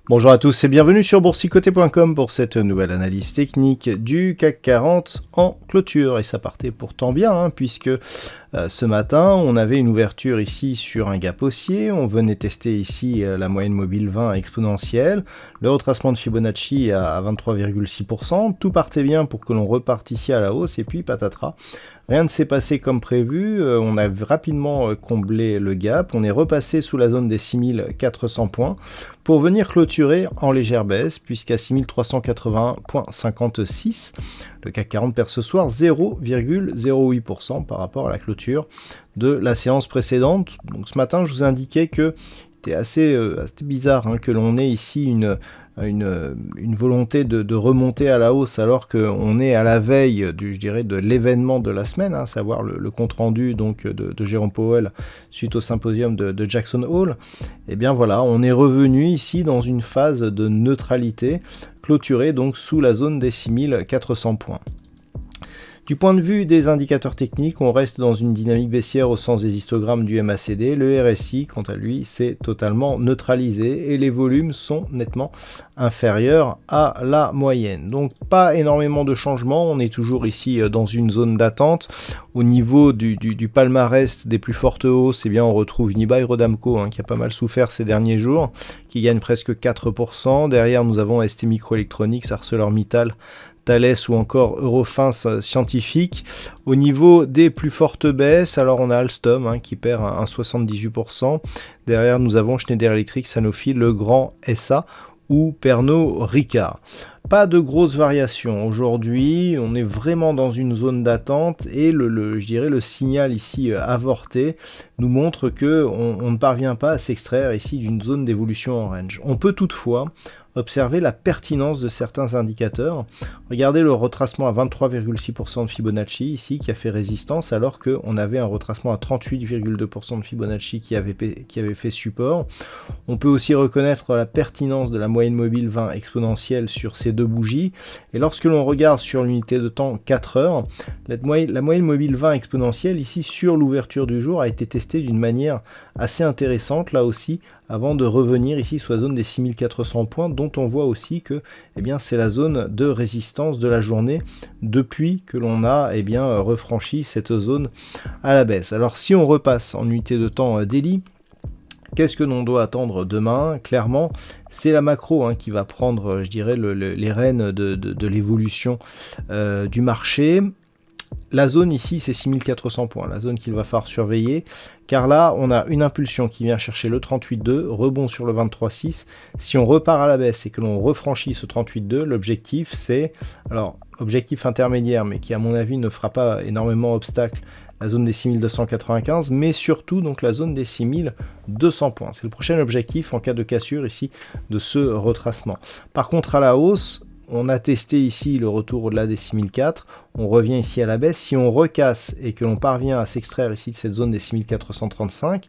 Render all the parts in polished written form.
Bonjour à tous et bienvenue sur boursicoté.com pour cette nouvelle analyse technique du CAC 40 en clôture. Et ça partait pourtant bien puisque ce matin on avait une ouverture ici sur un gap haussier, on venait tester ici la moyenne mobile 20 exponentielle, le retracement de Fibonacci à 23,6%, tout partait bien pour que l'on reparte ici à la hausse et puis patatras. Rien ne s'est passé comme prévu, on a rapidement comblé le gap, on est repassé sous la zone des 6400 points pour venir clôturer en légère baisse puisqu'à 6381,56, le CAC 40 perd ce soir 0,08% par rapport à la clôture de la séance précédente. Donc ce matin je vous indiquais que c'était assez bizarre que l'on ait ici une volonté de remonter à la hausse alors qu'on est à la veille de l'événement de la semaine, à savoir le compte rendu donc de Jérôme Powell suite au symposium de Jackson Hole. Et bien voilà, on est revenu ici dans une phase de neutralité, clôturée donc sous la zone des 6400 points. Du point de vue des indicateurs techniques, on reste dans une dynamique baissière au sens des histogrammes du MACD. Le RSI, quant à lui, s'est totalement neutralisé et les volumes sont nettement inférieurs à la moyenne. Donc pas énormément de changements, on est toujours ici dans une zone d'attente. Au niveau du palmarès des plus fortes hausses, eh bien on retrouve Unibail Rodamco qui a pas mal souffert ces derniers jours, qui gagne presque 4%. Derrière, nous avons ST Microelectronics, ArcelorMittal, Thales ou encore Eurofins Scientifique. Au niveau des plus fortes baisses, alors on a Alstom qui perd un 78%. Derrière, nous avons Schneider Electric, Sanofi, Legrand SA ou Pernod Ricard. Pas de grosses variations. Aujourd'hui, on est vraiment dans une zone d'attente et le signal ici avorté nous montre que on ne parvient pas à s'extraire ici d'une zone d'évolution en range. On peut toutefois observer la pertinence de certains indicateurs. Regardez le retracement à 23,6% de Fibonacci ici qui a fait résistance alors qu'on avait un retracement à 38,2% de Fibonacci qui avait fait support. On peut aussi reconnaître la pertinence de la moyenne mobile 20 exponentielle sur ces deux bougies. Et lorsque l'on regarde sur l'unité de temps 4 heures, la moyenne mobile 20 exponentielle ici sur l'ouverture du jour a été testée d'une manière assez intéressante là aussi, avant de revenir ici sur la zone des 6400 points, dont on voit aussi que c'est la zone de résistance de la journée depuis que l'on a refranchi cette zone à la baisse. Alors si on repasse en unité de temps daily, qu'est-ce que l'on doit attendre demain? Clairement, c'est la macro qui va prendre, les rênes de l'évolution du marché. La zone ici, c'est 6400 points, la zone qu'il va falloir surveiller, car là, on a une impulsion qui vient chercher le 38,2, rebond sur le 23,6. Si on repart à la baisse et que l'on refranchit ce 38,2, l'objectif, c'est, alors, objectif intermédiaire, mais qui, à mon avis, ne fera pas énormément obstacle, la zone des 6295, mais surtout, donc, la zone des 6200 points. C'est le prochain objectif en cas de cassure, ici, de ce retracement. Par contre, à la hausse, on a testé ici le retour au-delà des 6004, on revient ici à la baisse. Si on recasse et que l'on parvient à s'extraire ici de cette zone des 6435,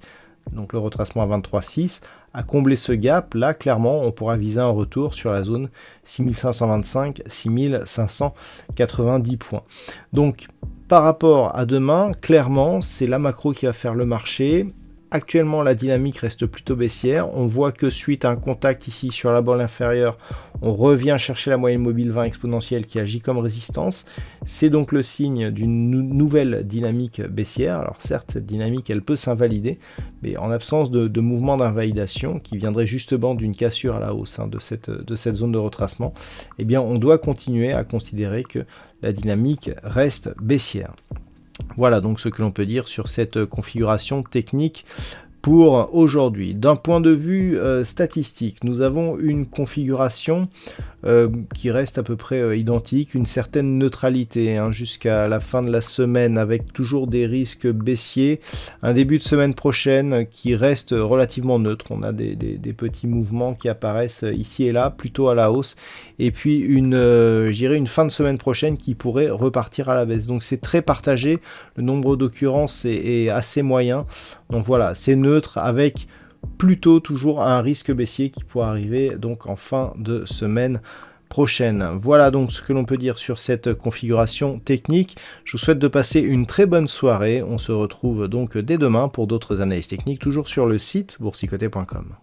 donc le retracement à 23,6, à combler ce gap, là clairement on pourra viser un retour sur la zone 6525-6590 points. Donc par rapport à demain, clairement c'est la macro qui va faire le marché. Actuellement, la dynamique reste plutôt baissière. On voit que suite à un contact ici sur la bande inférieure, on revient chercher la moyenne mobile 20 exponentielle qui agit comme résistance. C'est donc le signe d'une nouvelle dynamique baissière. Alors certes, cette dynamique, elle peut s'invalider, mais en absence de mouvement d'invalidation qui viendrait justement d'une cassure à la hausse de cette zone de retracement, eh bien, on doit continuer à considérer que la dynamique reste baissière. Voilà donc ce que l'on peut dire sur cette configuration technique pour aujourd'hui. D'un point de vue statistique, nous avons une configuration qui reste à peu près identique, une certaine neutralité jusqu'à la fin de la semaine, avec toujours des risques baissiers, un début de semaine prochaine qui reste relativement neutre. On a des petits mouvements qui apparaissent ici et là, plutôt à la hausse, et puis je dirais une fin de semaine prochaine qui pourrait repartir à la baisse. Donc c'est très partagé, le nombre d'occurrences est assez moyen, donc voilà, c'est neutre avec plutôt toujours un risque baissier qui pourrait arriver donc en fin de semaine prochaine. Voilà donc ce que l'on peut dire sur cette configuration technique. Je vous souhaite de passer une très bonne soirée. On se retrouve donc dès demain pour d'autres analyses techniques, toujours sur le site boursicoté.com.